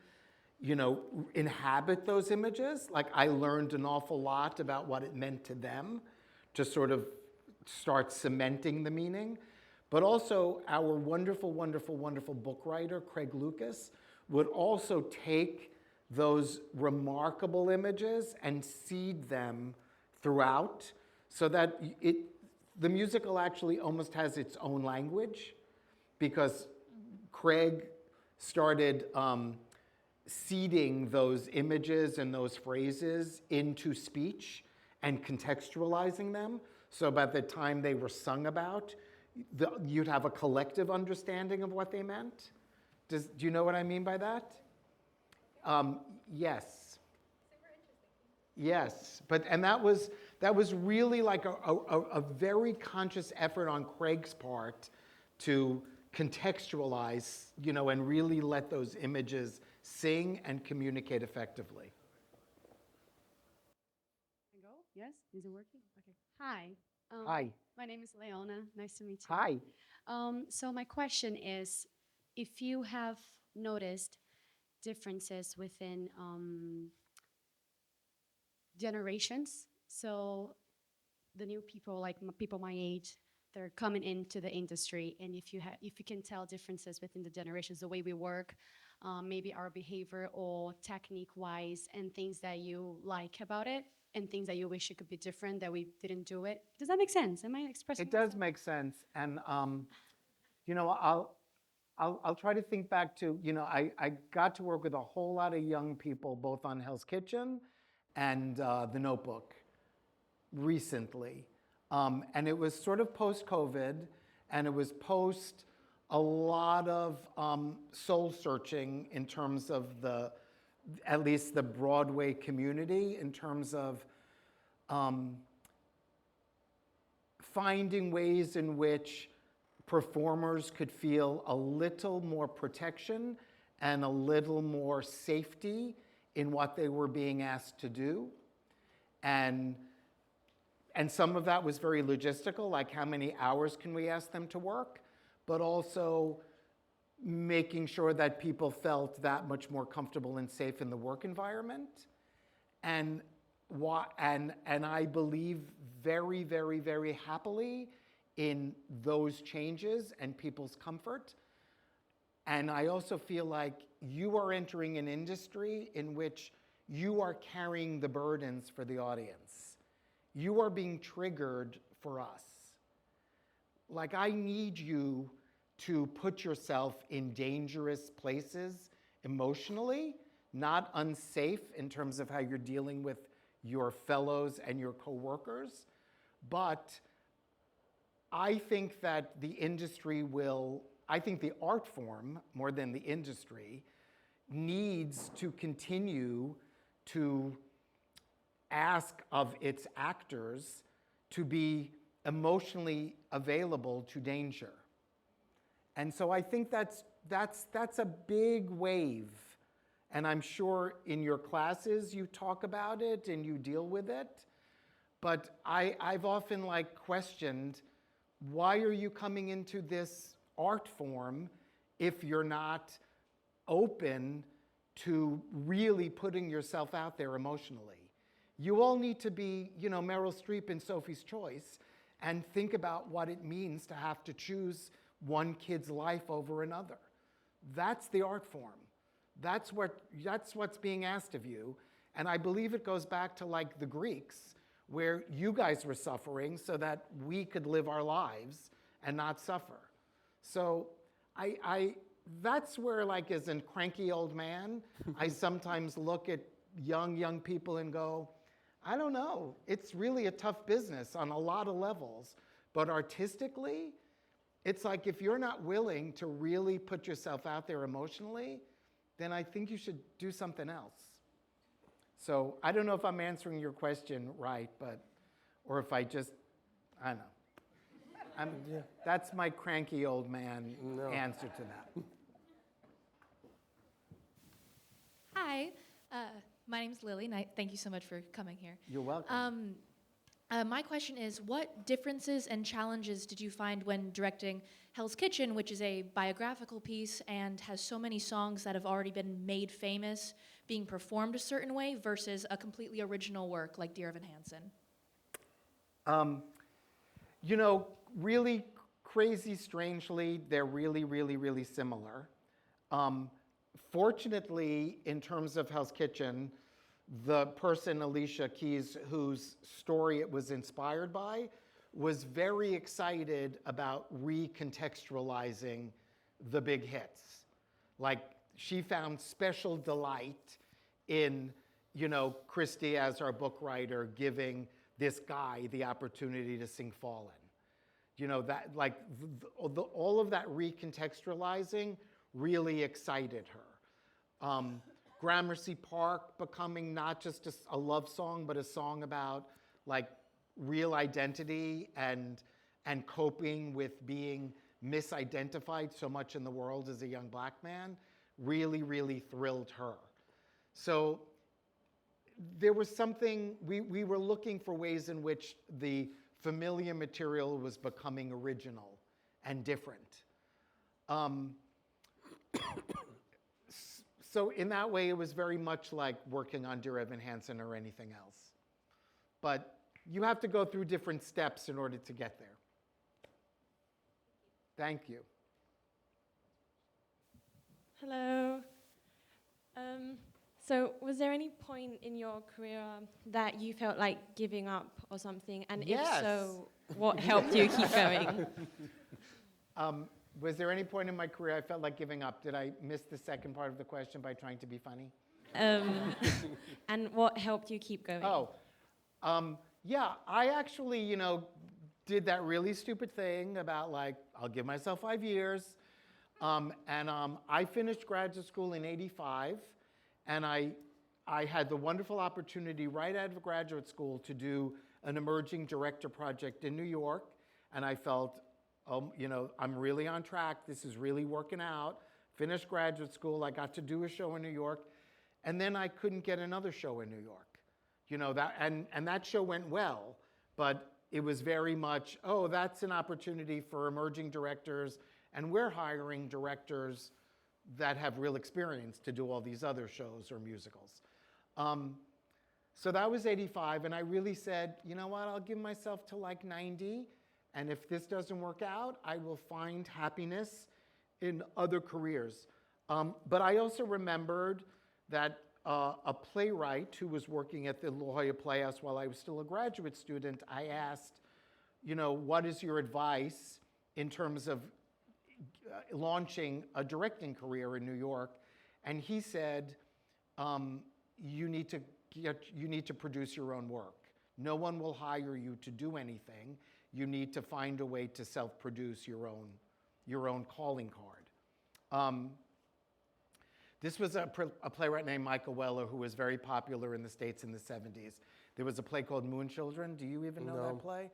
Speaker 2: you know, inhabit those images. Like I learned an awful lot about what it meant to them to sort of start cementing the meaning. But also our wonderful, wonderful, wonderful book writer, Craig Lucas, would also take those remarkable images and seed them throughout so that the musical actually almost has its own language, because Craig started seeding those images and those phrases into speech and contextualizing them. So by the time they were sung about, you'd have a collective understanding of what they meant. Do you know what I mean by that? Yes. Yes, and that was really like a very conscious effort on Craig's part to contextualize, you know, and really let those images sing and communicate effectively.
Speaker 5: Go? Yes? Is it working? Okay. Hi.
Speaker 2: Hi.
Speaker 5: My name is Leona. Nice to meet you.
Speaker 2: Hi.
Speaker 5: So my question is, if you have noticed differences within generations, so the new people, like people my age, they're coming into the industry, and if you can tell differences within the generations, the way we work, maybe our behavior or technique-wise, and things that you like about it, and things that you wish it could be different, that we didn't do it. Does that make sense? Am I expressing
Speaker 2: It does
Speaker 5: myself?
Speaker 2: make sense, and you know, I'll try to think back to, you know, I got to work with a whole lot of young people, both on Hell's Kitchen and The Notebook recently. And it was sort of post-COVID, and it was post a lot of soul searching in terms of at least the Broadway community, in terms of finding ways in which performers could feel a little more protection and a little more safety in what they were being asked to do. And some of that was very logistical, like how many hours can we ask them to work, but also making sure that people felt that much more comfortable and safe in the work environment. And I believe very, very, very happily in those changes and people's comfort. And I also feel like you are entering an industry in which you are carrying the burdens for the audience. You are being triggered for us. Like, I need you to put yourself in dangerous places emotionally, not unsafe in terms of how you're dealing with your fellows and your coworkers, but I think that the industry will, I think the art form, more than the industry, needs to continue to ask of its actors to be emotionally available to danger. And so I think that's a big wave. And I'm sure in your classes you talk about it and you deal with it. But I've often questioned, why are you coming into this art form if you're not open to really putting yourself out there emotionally? You all need to be, Meryl Streep in Sophie's Choice and think about what it means to have to choose one kid's life over another. That's the art form. That's what's being asked of you. And I believe it goes back to the Greeks, where you guys were suffering so that we could live our lives and not suffer. So that's where, as a cranky old man, I sometimes look at young people and go, I don't know. It's really a tough business on a lot of levels. But artistically, it's if you're not willing to really put yourself out there emotionally, then I think you should do something else. So I don't know if I'm answering your question right, or if I don't know. That's my cranky old man answer to that.
Speaker 6: Hi, my name's Lily, and thank you so much for coming here.
Speaker 2: You're welcome.
Speaker 6: My question is, what differences and challenges did you find when directing Hell's Kitchen, which is a biographical piece and has so many songs that have already been made famous, being performed a certain way, versus a completely original work like Dear Evan Hansen?
Speaker 2: Really crazy, strangely, they're really, really, really similar. Fortunately, in terms of Hell's Kitchen, the person, Alicia Keys, whose story it was inspired by, was very excited about recontextualizing the big hits. She found special delight in, Christy, as our book writer, giving this guy the opportunity to sing Fallen. All of that recontextualizing really excited her. Gramercy Park becoming not just a love song, but a song about real identity and coping with being misidentified so much in the world as a young black man, really, really thrilled her. So there was something, we were looking for ways in which the familiar material was becoming original and different. So in that way, it was very much like working on Dear Evan Hansen or anything else. But you have to go through different steps in order to get there. Thank you.
Speaker 7: Hello. So was there any point in your career that you felt like giving up or something? And
Speaker 2: Yes.
Speaker 7: if so, what helped you keep going?
Speaker 2: Was there any point in my career I felt like giving up? Did I miss the second part of the question by trying to be funny?
Speaker 7: And what helped you keep going?
Speaker 2: Yeah, I actually, did that really stupid thing about I'll give myself 5 years. I finished graduate school in '85, and I had the wonderful opportunity right out of graduate school to do an emerging director project in New York, and I felt, I'm really on track. This is really working out. Finished graduate school. I got to do a show in New York. And then I couldn't get another show in New York. And that show went well, but it was very much, that's an opportunity for emerging directors, and we're hiring directors that have real experience to do all these other shows or musicals. So that was '85, and I really said, you know what, I'll give myself to 90. And if this doesn't work out, I will find happiness in other careers. But I also remembered that a playwright who was working at the La Jolla Playhouse while I was still a graduate student, I asked, what is your advice in terms of launching a directing career in New York? And he said, you need to produce your own work. No one will hire you to do anything. you need to find a way to self-produce your own calling card. This was a playwright named Michael Weller who was very popular in the States in the 70s. There was a play called Moon Children. Do you even know
Speaker 1: No.
Speaker 2: that play?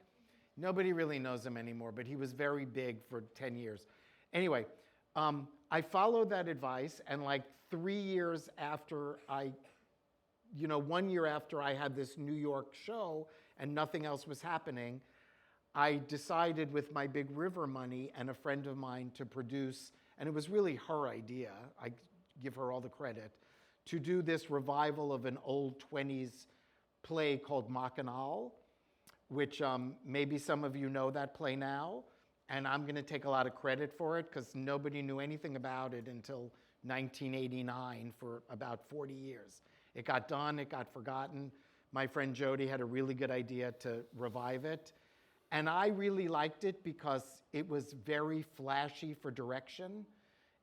Speaker 2: Nobody really knows him anymore, but he was very big for 10 years. Anyway, I followed that advice, and like 3 years after 1 year after I had this New York show and nothing else was happening, I decided with my Big River money and a friend of mine to produce, and it was really her idea, I give her all the credit, to do this revival of an old 20s play called Mackinac, which maybe some of you know that play now, and I'm going to take a lot of credit for it because nobody knew anything about it until 1989 for about 40 years. It got done, it got forgotten. My friend Jody had a really good idea to revive it. And I really liked it because it was very flashy for direction.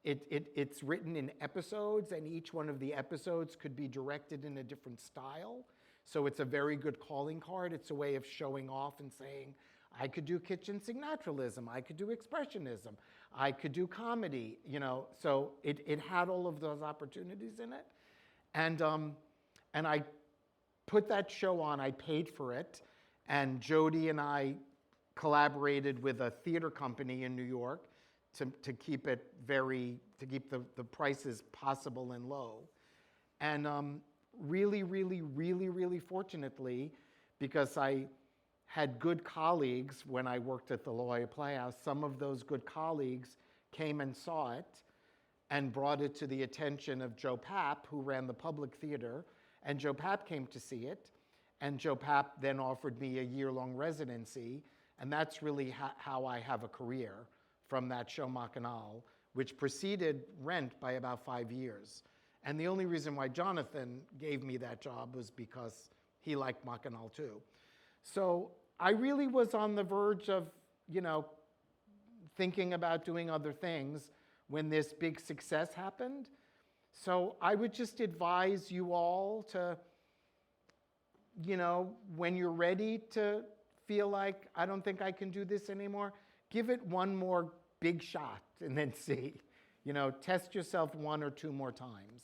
Speaker 2: It's written in episodes, and each one of the episodes could be directed in a different style. So it's a very good calling card. It's a way of showing off and saying, I could do kitchen signaturalism, I could do expressionism, I could do comedy, So it had all of those opportunities in it. And I put that show on, I paid for it, and Jody and I collaborated with a theater company in New York to keep the prices possible and low. And really fortunately, because I had good colleagues when I worked at the La Jolla Playhouse, some of those good colleagues came and saw it and brought it to the attention of Joe Papp, who ran the Public Theater. And Joe Papp came to see it. And Joe Papp then offered me a year-long residency. And that's really how I have a career from that show, Mackinac, which preceded Rent by about 5 years. And the only reason why Jonathan gave me that job was because he liked Mackinac too. So I really was on the verge of, thinking about doing other things when this big success happened. So I would just advise you all to, when you're ready to feel like, I don't think I can do this anymore, give it one more big shot and then see. Test yourself 1 or 2 more times.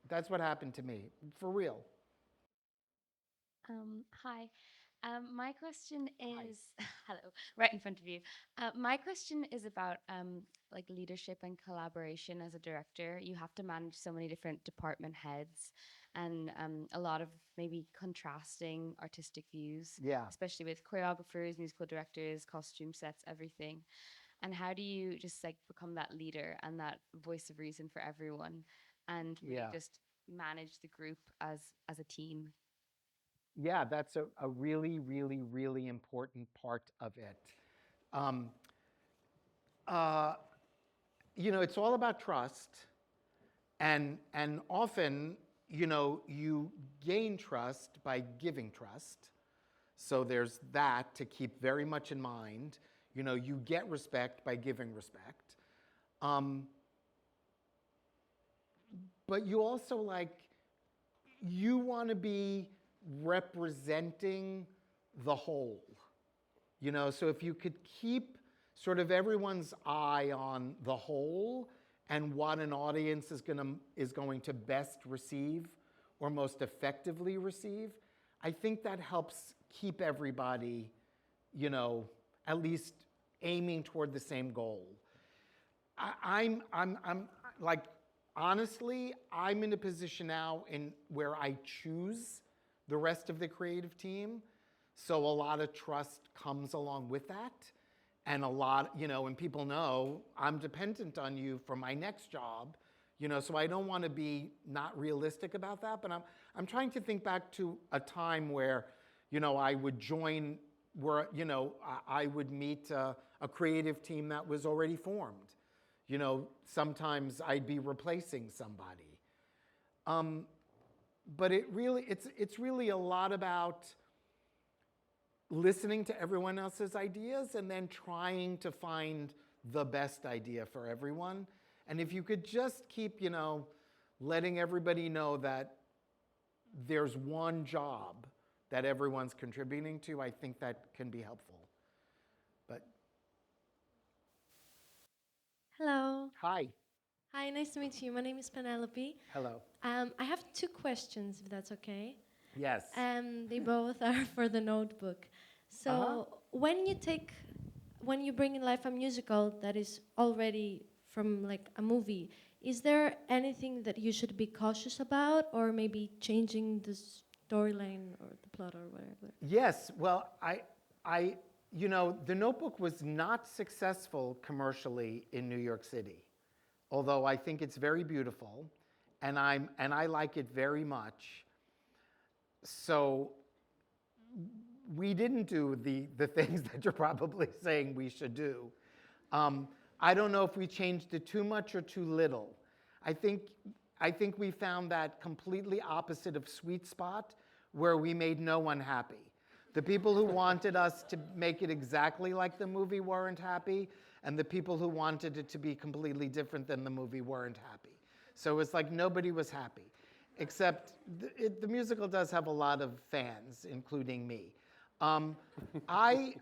Speaker 2: That's what happened to me, for real.
Speaker 8: Hi. My question is, hello, right in front of you. My question is about like leadership and collaboration as a director. You have to manage so many different department heads and a lot of maybe contrasting artistic views,
Speaker 2: Yeah.
Speaker 8: especially with choreographers, musical directors, costume sets, everything. And how do you just like become that leader and that voice of reason for everyone and really
Speaker 2: Yeah.
Speaker 8: just manage the group as a team?
Speaker 2: Yeah, that's a really important part of it. It's all about trust. And often, you gain trust by giving trust. So there's that to keep very much in mind. You get respect by giving respect. But you also you want to be representing the whole. So if you could keep sort of everyone's eye on the whole and what an audience is going to best receive or most effectively receive, I think that helps keep everybody, at least aiming toward the same goal. I'm honestly, I'm in a position now where I choose the rest of the creative team. So a lot of trust comes along with that. And a lot, and people know I'm dependent on you for my next job, so I don't want to be not realistic about that. But I'm trying to think back to a time where, I would join, where, I would meet a creative team that was already formed. Sometimes I'd be replacing somebody. But it's really a lot about listening to everyone else's ideas and then trying to find the best idea for everyone. And if you could just keep, letting everybody know that there's one job that everyone's contributing to, I think that can be helpful. But
Speaker 9: Hello.
Speaker 2: hi.
Speaker 9: Hi, nice to meet you. My name is Penelope.
Speaker 2: Hello.
Speaker 9: I have two questions, if that's okay.
Speaker 2: Yes.
Speaker 9: They both are for the notebook. So when you bring in life a musical that is already from like a movie, is there anything that you should be cautious about, or maybe changing the storyline or the plot or whatever?
Speaker 2: Yes. Well, The Notebook was not successful commercially in New York City, although I think it's very beautiful, and I like it very much. So we didn't do the things that you're probably saying we should do. I don't know if we changed it too much or too little. I think we found that completely opposite of sweet spot where we made no one happy. The people who wanted us to make it exactly like the movie weren't happy, and the people who wanted it to be completely different than the movie weren't happy. So it's like nobody was happy, except the musical does have a lot of fans, including me. I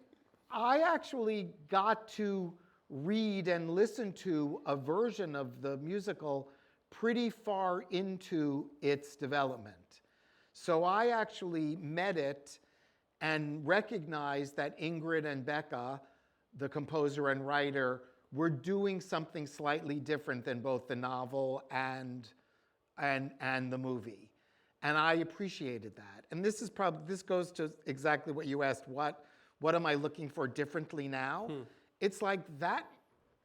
Speaker 2: actually got to read and listen to a version of the musical pretty far into its development. So I actually met it and recognized that Ingrid and Becca, the composer and writer, were doing something slightly different than both the novel and the movie. And I appreciated that. And this goes to exactly what you asked, what am I looking for differently now? It's like that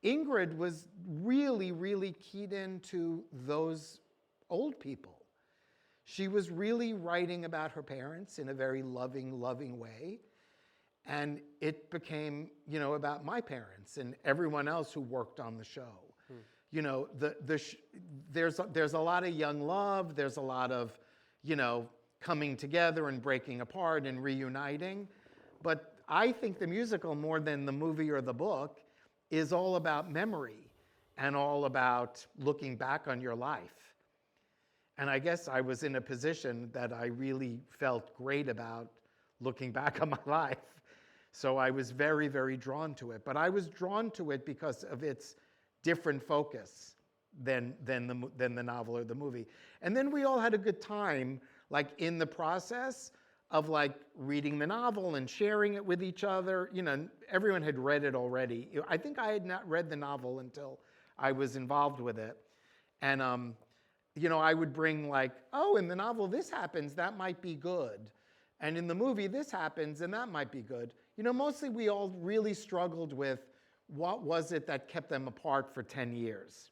Speaker 2: Ingrid was really, really keyed into those old people. She was really writing about her parents in a very loving, loving way. And it became, about my parents and everyone else who worked on the show. There's a lot of young love. There's a lot of, coming together and breaking apart and reuniting. But I think the musical, more than the movie or the book, is all about memory and all about looking back on your life. And I guess I was in a position that I really felt great about looking back on my life. So I was very, very drawn to it. But I was drawn to it because of its different focus than the novel or the movie. And then we all had a good time, like in the process of like reading the novel and sharing it with each other. Everyone had read it already. I think I had not read the novel until I was involved with it. And I would bring like, oh, in the novel this happens, that might be good. And in the movie this happens, and that might be good. Mostly we all really struggled with what was it that kept them apart for 10 years.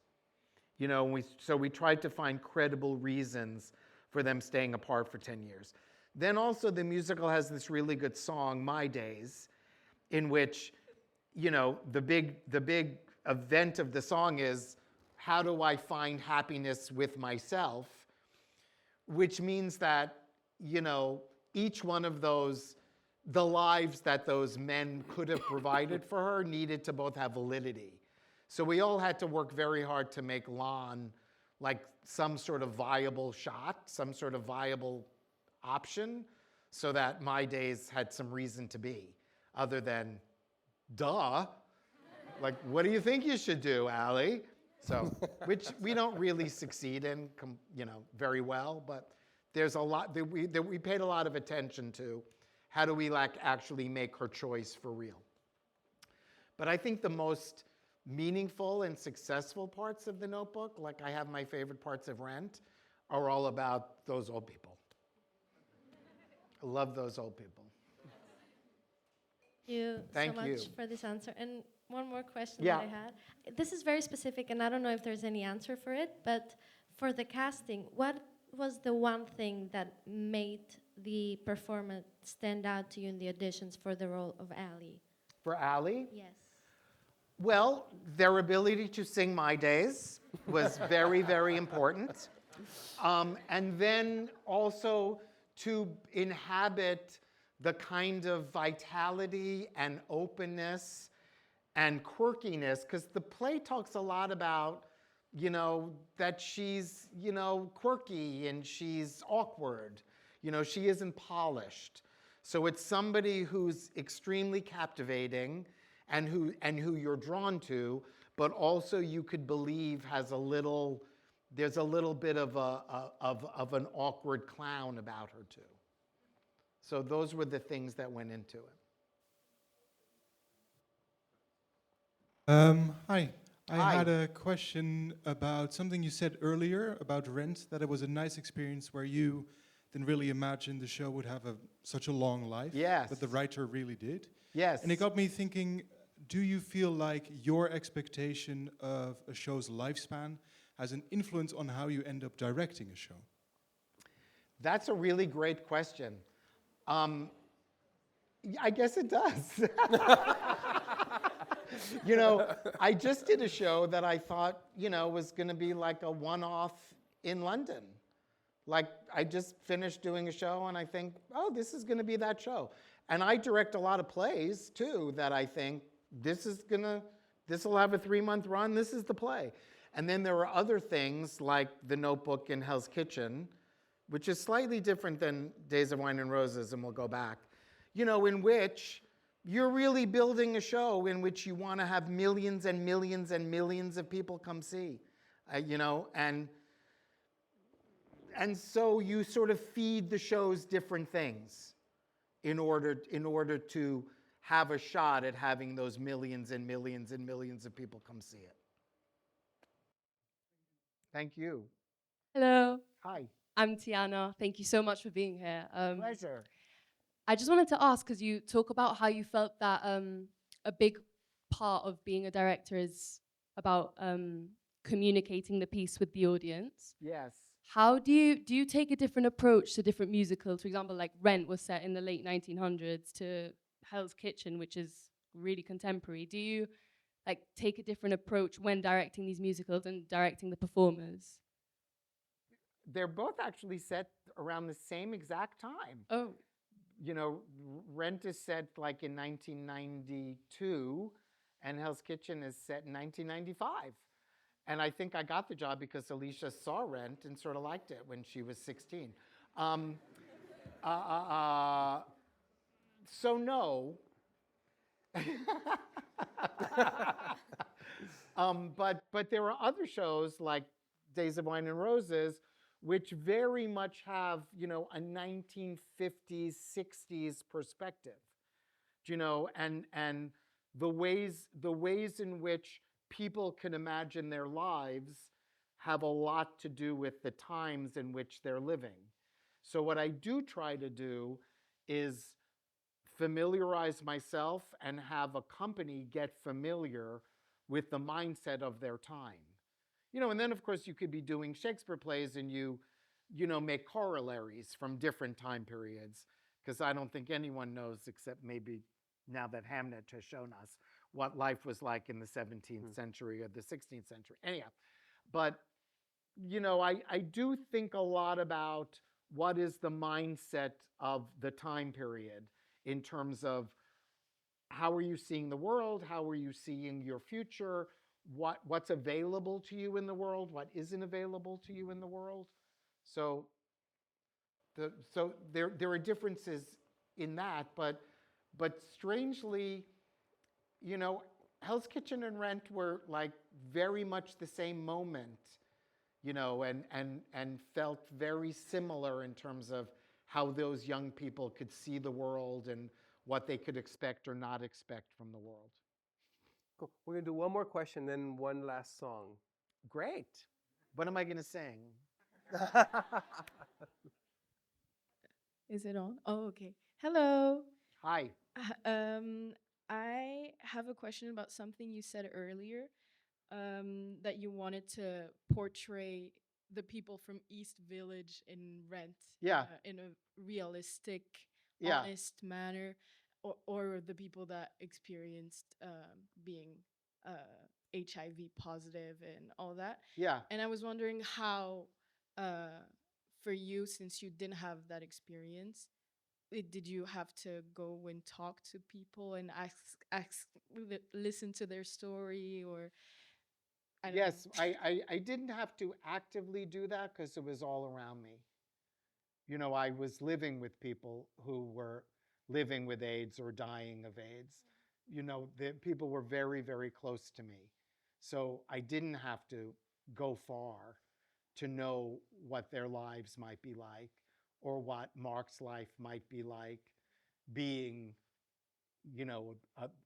Speaker 2: So we tried to find credible reasons for them staying apart for 10 years. Then also the musical has this really good song, My Days, in which, the big event of the song is, how do I find happiness with myself? Which means that, each one of those, the lives that those men could have provided for her needed to both have validity. So we all had to work very hard to make Lon like some sort of viable shot, some sort of viable option, so that My Days had some reason to be, other than, duh, like, what do you think you should do, Allie? So, which we don't really succeed in, very well, but there's a lot that we paid a lot of attention to. How do we actually make her choice for real? But I think the most meaningful and successful parts of The Notebook, like I have my favorite parts of Rent, are all about those old people. I love those old people.
Speaker 9: Thank you so much for this answer. And one more question that I had. This is very specific, and I don't know if there's any answer for it, but for the casting, what was the one thing that made the performance stand out to you in the auditions for the role of Allie?
Speaker 2: For Allie?
Speaker 9: Yes.
Speaker 2: Well, their ability to sing My Days was very, very important. And then also to inhabit the kind of vitality and openness and quirkiness, because the play talks a lot about, that she's, quirky and she's awkward. You know, she isn't polished. So it's somebody who's extremely captivating and who you're drawn to, but also you could believe has a little, there's a little bit of of an awkward clown about her too. So those were the things that went into it.
Speaker 10: Hi. I
Speaker 2: Hi.
Speaker 10: had a question about something you said earlier about Rent, that it was a nice experience where you didn't really imagine the show would have such a long life.
Speaker 2: Yes.
Speaker 10: But the writer really did.
Speaker 2: Yes.
Speaker 10: And it got me thinking, do you feel like your expectation of a show's lifespan has an influence on how you end up directing a show?
Speaker 2: That's a really great question. I guess it does. You know, I just did a show that I thought, you know, was going to be like a one-off in London. Like, I just finished doing a show and I think, oh, this is going to be that show. And I direct a lot of plays, too, that I think, this will have a 3-month run, this is the play. And then there are other things like The Notebook and Hell's Kitchen, which is slightly different than Days of Wine and Roses, and we'll go back, you know, in which you're really building a show in which you want to have millions and millions and millions of people come see, you know, and so you sort of feed the shows different things in order to have a shot at having those millions and millions and millions of people come see it. Thank you.
Speaker 11: Hello,
Speaker 2: Hi.
Speaker 11: I'm Tiana. Thank you so much for being here.
Speaker 2: Pleasure.
Speaker 11: I just wanted to ask, because you talk about how you felt that a big part of being a director is about communicating the piece with the audience.
Speaker 2: Yes.
Speaker 11: How do you take a different approach to different musicals? For example, like Rent was set in the late 1900s to Hell's Kitchen, which is really contemporary. Do you like take a different approach when directing these musicals and directing the performers?
Speaker 2: They're both actually set around the same exact time.
Speaker 11: Oh.
Speaker 2: You know, Rent is set like in 1992, and Hell's Kitchen is set in 1995. And I think I got the job because Alicia saw Rent and sort of liked it when she was 16. So no. But there are other shows like Days of Wine and Roses, which very much have, you know, a 1950s, 60s perspective, you know, and the ways in which people can imagine their lives have a lot to do with the times in which they're living. So what I do try to do is familiarize myself and have a company get familiar with the mindset of their time. You know, and then of course you could be doing Shakespeare plays and you know, make corollaries from different time periods, because I don't think anyone knows, except maybe now that Hamnet has shown us, what life was like in the 17th century or the 16th century. Anyhow, but, you know, I do think a lot about what is the mindset of the time period in terms of how are you seeing the world, how are you seeing your future, what's available to you in the world, what isn't available to you in the world. So there are differences in that, but strangely, you know, Hell's Kitchen and Rent were like very much the same moment, you know, and felt very similar in terms of how those young people could see the world and what they could expect or not expect from the world.
Speaker 1: Cool. We're going to do one more question, then one last song.
Speaker 2: Great. What am I going to sing?
Speaker 7: Is it on? Oh, okay. Hello.
Speaker 2: Hi.
Speaker 7: I have a question about something you said earlier, that you wanted to portray the people from East Village in Rent,
Speaker 2: Yeah.
Speaker 7: in a realistic,
Speaker 2: Yeah.
Speaker 7: honest manner, or the people that experienced being HIV positive and all that.
Speaker 2: Yeah.
Speaker 7: And I was wondering how, for you, since you didn't have that experience, did you have to go and talk to people and listen to their story, or I don't
Speaker 2: Yes,
Speaker 7: know.
Speaker 2: I didn't have to actively do that because it was all around me. You know, I was living with people who were living with AIDS or dying of AIDS. You know, the people were very, very close to me. So I didn't have to go far to know what their lives might be like or what Mark's life might be like being, you know,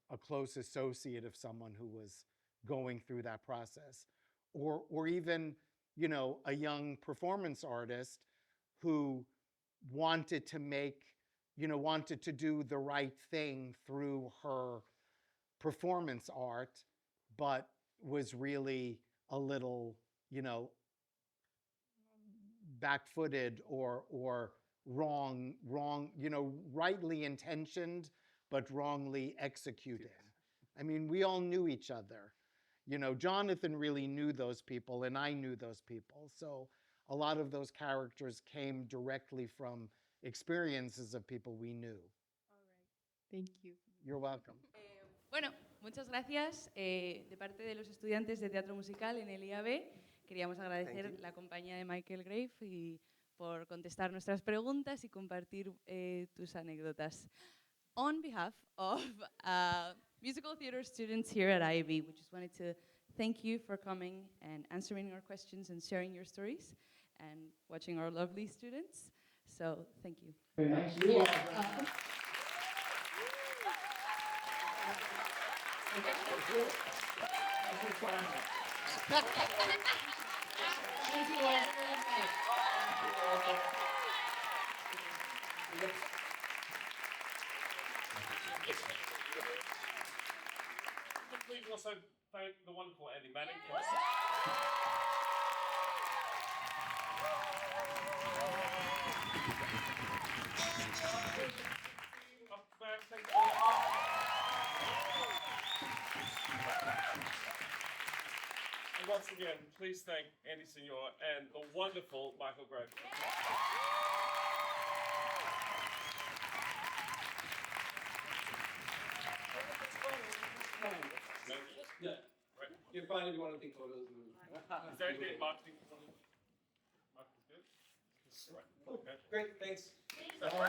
Speaker 2: a close associate of someone who was going through that process. Or even, you know, a young performance artist who wanted to make, you know, wanted to do the right thing through her performance art, but was really a little, you know, back-footed or wrong, you know, rightly intentioned, but wrongly executed. I mean, we all knew each other. You know, Jonathan really knew those people, and I knew those people. So a lot of those characters came directly from experiences of people we knew.
Speaker 7: All right. Thank you.
Speaker 2: You're welcome.
Speaker 12: Bueno, muchas gracias. De parte de los estudiantes de teatro musical en el IAB, queríamos agradecer la compañía de Michael Greif y por contestar nuestras preguntas y compartir tus anécdotas. On behalf of musical theater students here at IAB, we just wanted to thank you for coming and answering our questions and sharing your stories and watching our lovely students. So, thank you.
Speaker 2: Very much. You are.
Speaker 13: Please also thank the wonderful Eddie Manning. And once again, please thank Andy Signor and the wonderful Michael Greif.
Speaker 1: Yeah.
Speaker 13: Right.
Speaker 1: You're fine if you want to take photos.
Speaker 13: Is there anything marketing? Marketing's good? Right. Okay.
Speaker 1: Great, thanks.
Speaker 13: Thanks.